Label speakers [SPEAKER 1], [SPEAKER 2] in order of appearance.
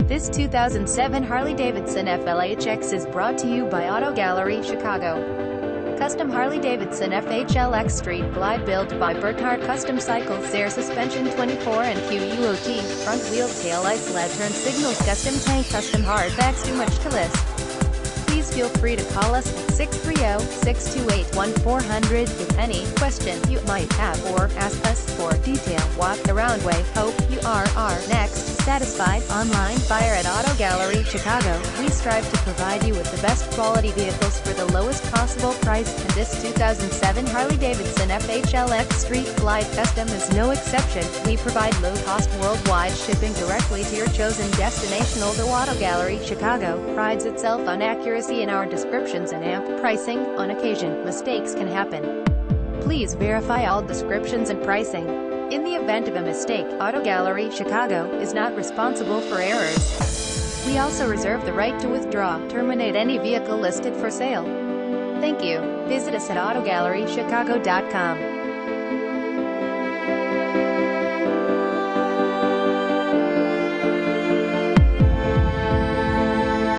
[SPEAKER 1] This 2007 Harley-Davidson FLHX is brought to you by Auto Gallery Chicago. Custom Harley-Davidson FLHX Street Glide built by Burkhardt Custom Cycles. Air suspension 24 and QUOT, front wheel tail lights, LED turn signals, custom tank, custom hardbacks. Too much to list. Please feel free to call us at 630-628-1400 with any question you might have, or ask us for detail. Walk the round way. Hope you are our next satisfied online buyer at Auto Gallery Chicago. We strive to provide you with the best quality vehicles for the lowest possible price, and this 2007 Harley-Davidson FLHX Street Glide Custom is no exception. We provide low-cost worldwide shipping directly to your chosen destination. Although Auto Gallery Chicago prides itself on accuracy in our descriptions and amp pricing, on occasion, mistakes can happen. Please verify all descriptions and pricing. In the event of a mistake, Auto Gallery Chicago is not responsible for errors. We also reserve the right to withdraw, terminate any vehicle listed for sale. Thank you. Visit us at autogallerychicago.com.